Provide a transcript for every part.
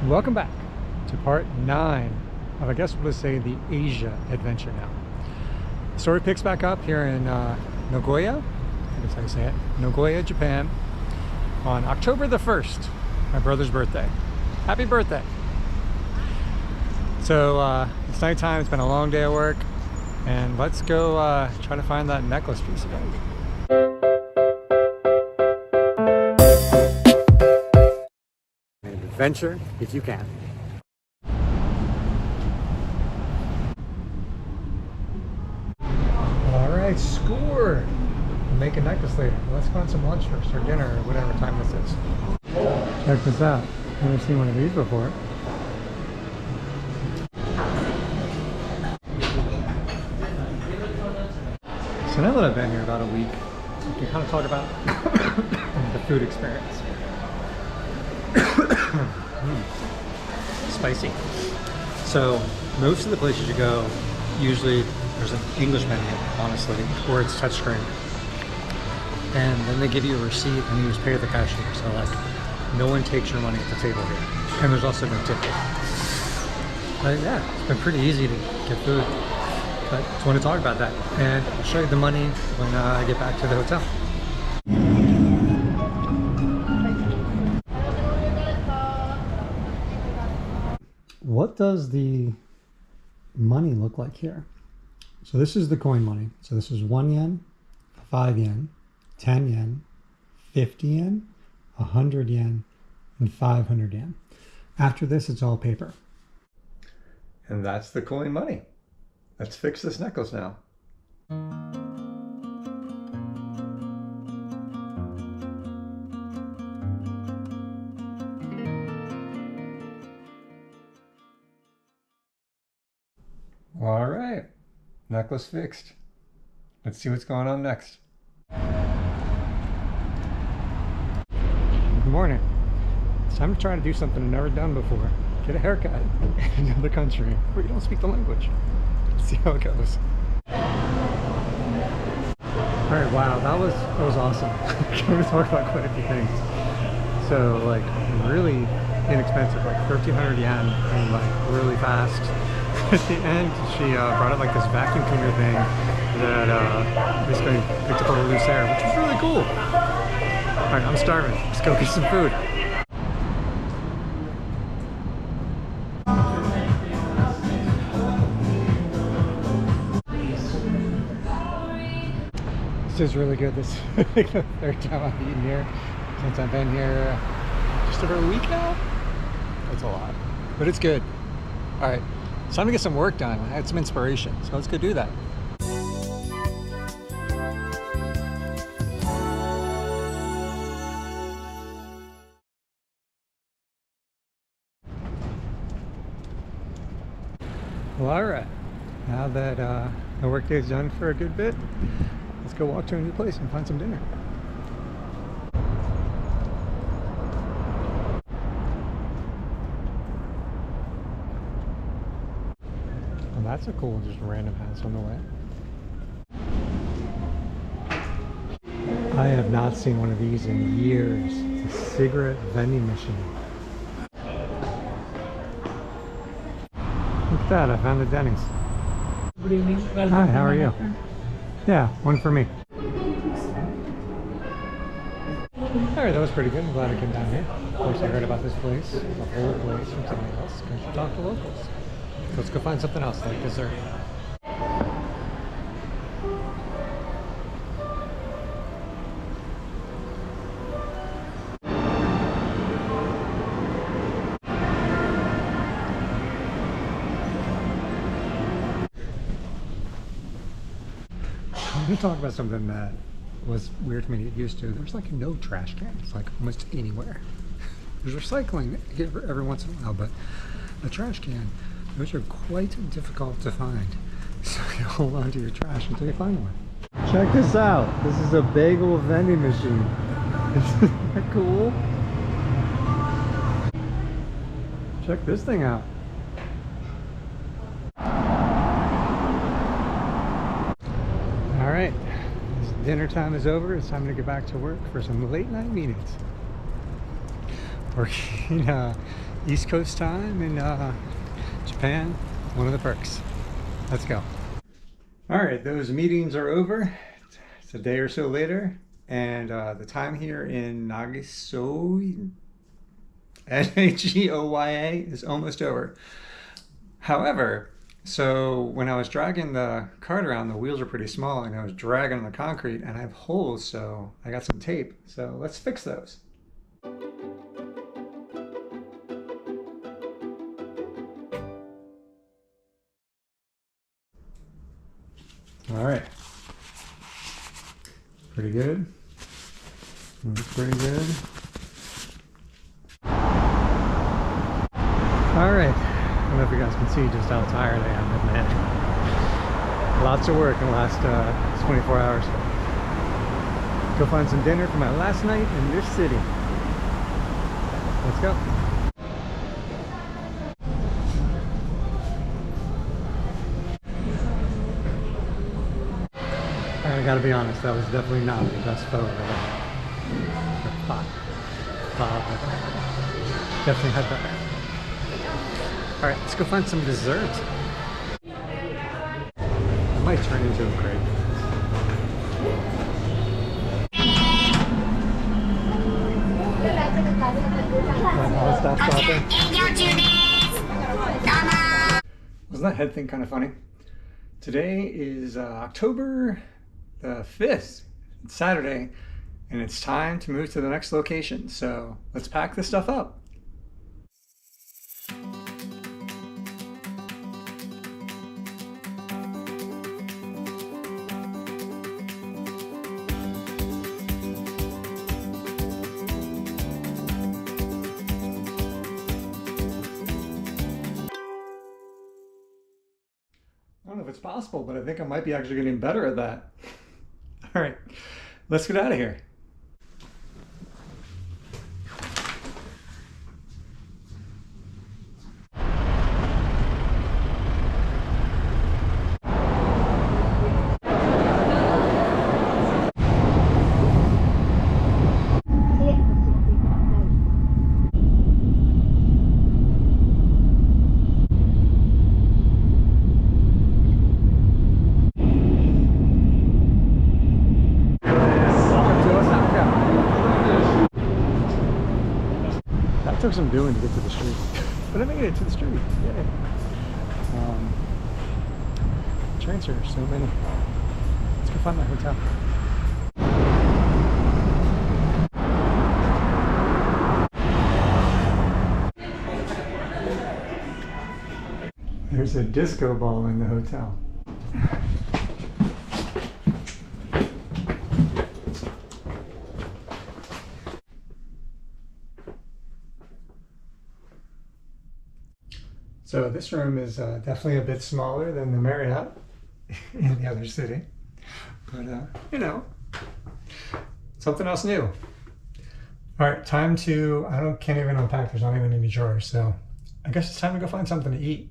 Welcome back to part 9 of, I guess we'll just say, the Asia adventure now. The story picks back up here in Nagoya, I think that's how you say it, Nagoya, Japan, on October the 1st, my brother's birthday. Happy birthday! So it's nighttime, it's been a long day of work, and let's go try to find that necklace piece again. Adventure if you can. Alright, score! We'll make a necklace later. Let's find some lunch first, or dinner, or whatever time this is. Check this out. I've never seen one of these before. So now that I've been here about a week, we can kind of talk about the food experience. Spicy. So most of the places you go, usually there's an English menu, honestly, or it's touchscreen, and then they give you a receipt and you just pay the cashier. So like, no one takes your money at the table here, and there's also no ticket. But yeah, it's been pretty easy to get food. But I just want to talk about that, and I'll show you the money when I get back to the hotel. What does the money look like here? So this is the coin money. So this is 1 yen, 5 yen, 10 yen, 50 yen, 100 yen, and 500 yen. After this, it's all paper. And that's the coin money. Let's fix this necklace now. All right, necklace fixed. Let's see what's going on next. Good morning. It's time to try to do something I've never done before. Get a haircut in another country where you don't speak the language. Let's see how it goes. All right, wow, that was awesome. I'm going to talk about quite a few things. So like really inexpensive, like 1,300 yen, and like really fast. At the end, she brought out like this vacuum cleaner thing that basically picked up all the loose hair, which was really cool. All right, I'm starving. Let's go get some food. This is really good. This is like the 3rd time I've eaten here since I've been here just over a week now. That's a lot, but it's good. All right. It's time to get some work done. I had some inspiration, so let's go do that. Well, all right. Now that the work day is done for a good bit, let's go walk to a new place and find some dinner. That's a cool, just random house on the way. I have not seen one of these in years. It's a cigarette vending machine. Look at that, I found the Denny's. Good evening. Welcome. Hi, how are you? Yeah, one for me. Alright, that was pretty good. I'm glad I came down here. Of course, I heard about this place, the whole place, from somebody else. I should talk to locals. Let's go find something else like dessert. I'm going to talk about something that was weird for me to get used to. There's like no trash cans, like almost anywhere. There's recycling every once in a while, but a trash can, those are quite difficult to find. So you hold on to your trash until you find one. Check this out. This is a bagel vending machine. Isn't that cool? Check this thing out. All right, dinner time is over. It's time to get back to work for some late night meetings. Working East Coast time in Japan, one of the perks. Let's go. All right, those meetings are over. It's a day or so later, and the time here in Nagoya, Nagoya, is almost over. However, so when I was dragging the cart around, the wheels are pretty small, and I was dragging on the concrete, and I have holes, so I got some tape. So let's fix those. All right. Pretty good. Looks pretty good. All right. I don't know if you guys can see just how tired I am, but man, lots of work in the last 24 hours. Go find some dinner for my last night in this city. Let's go. I gotta be honest, that was definitely not the best photo of it. Definitely had better. Alright, let's go find some dessert. I might turn into a grape. I'll stop stopping. Wasn't that head thing kind of funny? Today is October the 5th. It's Saturday, and it's time to move to the next location. So let's pack this stuff up. I don't know if it's possible, but I think I might be actually getting better at that. All right, let's get out of here. Took some doing to get to the street, but I made it to the street. Yay. Trains here, so many. Let's go find my hotel. There's a disco ball in the hotel. So this room is definitely a bit smaller than the Marriott in the other city, but you know, something else new. All right, time to, can't even unpack, there's not even any drawers, so I guess it's time to go find something to eat.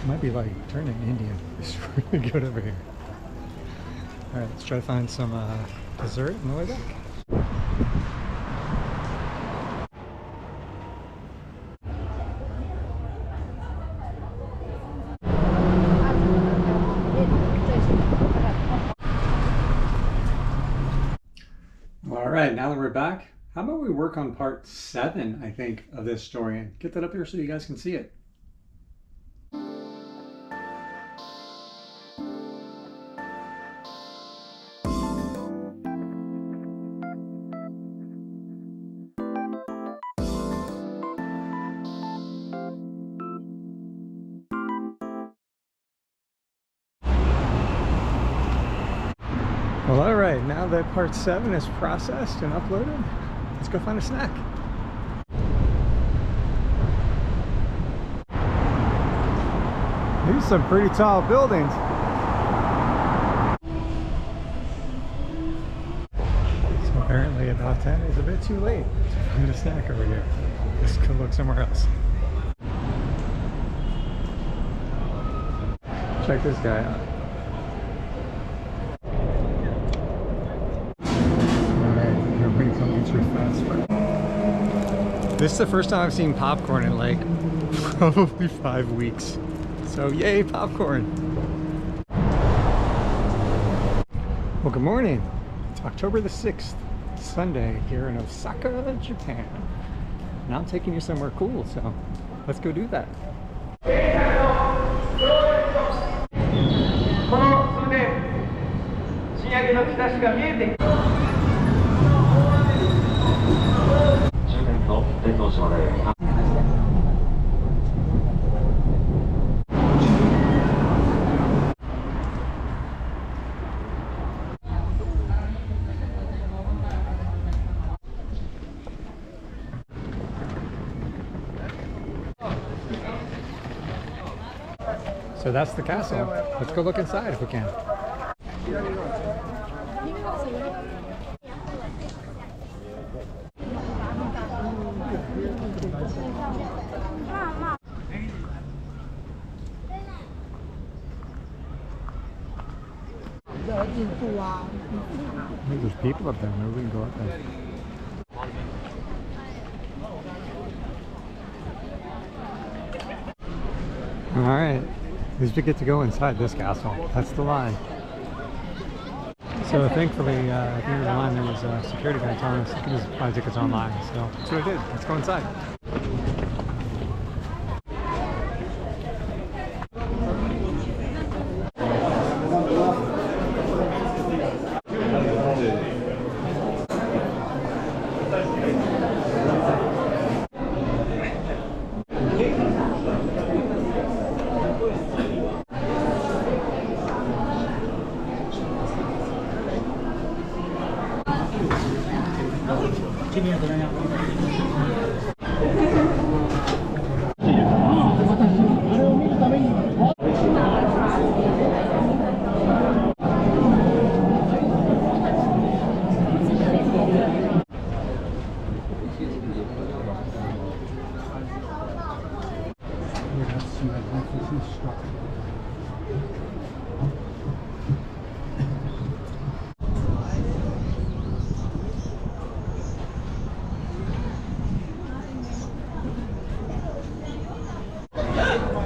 Might be like turning Indian. It's really good over here. All right, let's try to find some dessert on the way back. All right, now that we're back, how about we work on part 7, I think, of this story and get that up here so you guys can see it. Well, all right, now that part 7 is processed and uploaded, let's go find a snack. These are some pretty tall buildings. So apparently about 10 is a bit too late to find a snack over here. Let's go look somewhere else. Check this guy out. Alright, everybody come get your fast food. This is the first time I've seen popcorn in like probably 5 weeks. So yay, popcorn! Well, good morning. It's October the 6th, Sunday here in Osaka, Japan. And I'm taking you somewhere cool, so let's go do that. So that's the castle. Let's go look inside if we can. There's people up there. Maybe we can go up there. All right. At least we get to go inside this castle. That's the line. So thankfully, at the end of the line, there was a security guy telling us you can just buy tickets online. So that's what I did. Let's go inside.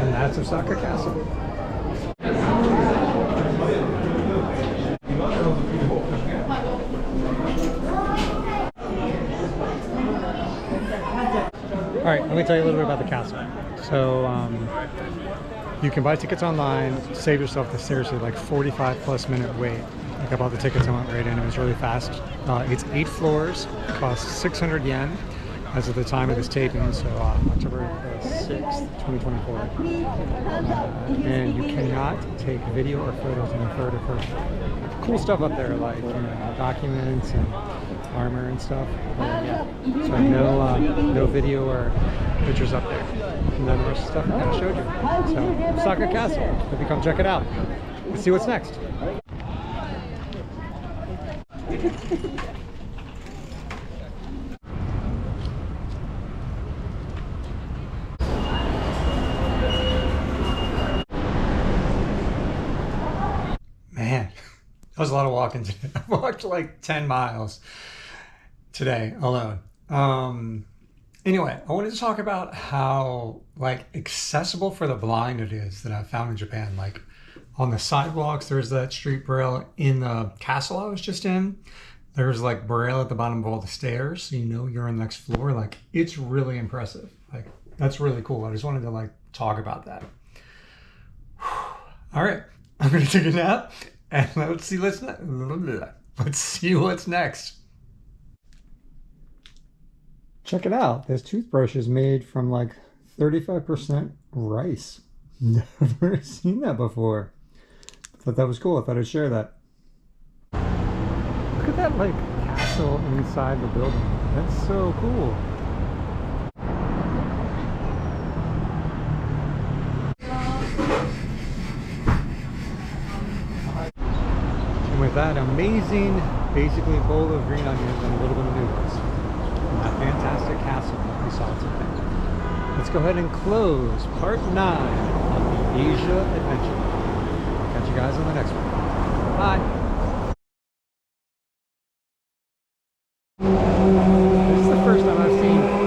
And that's Osaka Castle. All right, let me tell you a little bit about the castle. So you can buy tickets online, save yourself the seriously like 45+ minute wait. Like I bought the tickets, I went right in, it was really fast. It's 8 floors, it costs 600 yen as of the time of this taping, so October 6th, 2024. And you cannot take video or photos in the third or first. Cool stuff up there, like documents and armor and stuff. Yeah. So no video or pictures up there. And then there's stuff I kind of showed you. So Osaka Castle, if you come check it out. Let's see what's next. Man, that was a lot of walking today. I walked like 10 miles today alone. Anyway, I wanted to talk about how like accessible for the blind it is that I found in Japan. Like on the sidewalks, there's that street braille. In the castle I was just in, there's like braille at the bottom of all the stairs, so you know you're on the next floor. Like it's really impressive. Like that's really cool. I just wanted to like talk about that. All right, I'm gonna take a nap and let's see what's next. Check it out. This toothbrush is made from like 35% rice. Never seen that before. Thought that was cool. I thought I'd share that. Look at that like castle inside the building. That's so cool. And with that amazing, basically bowl of green onions and a little bit of noodles, and that fantastic castle that we saw today, let's go ahead and close part 9 of the Asia adventure. on the next one. Bye. This is the first time I've seen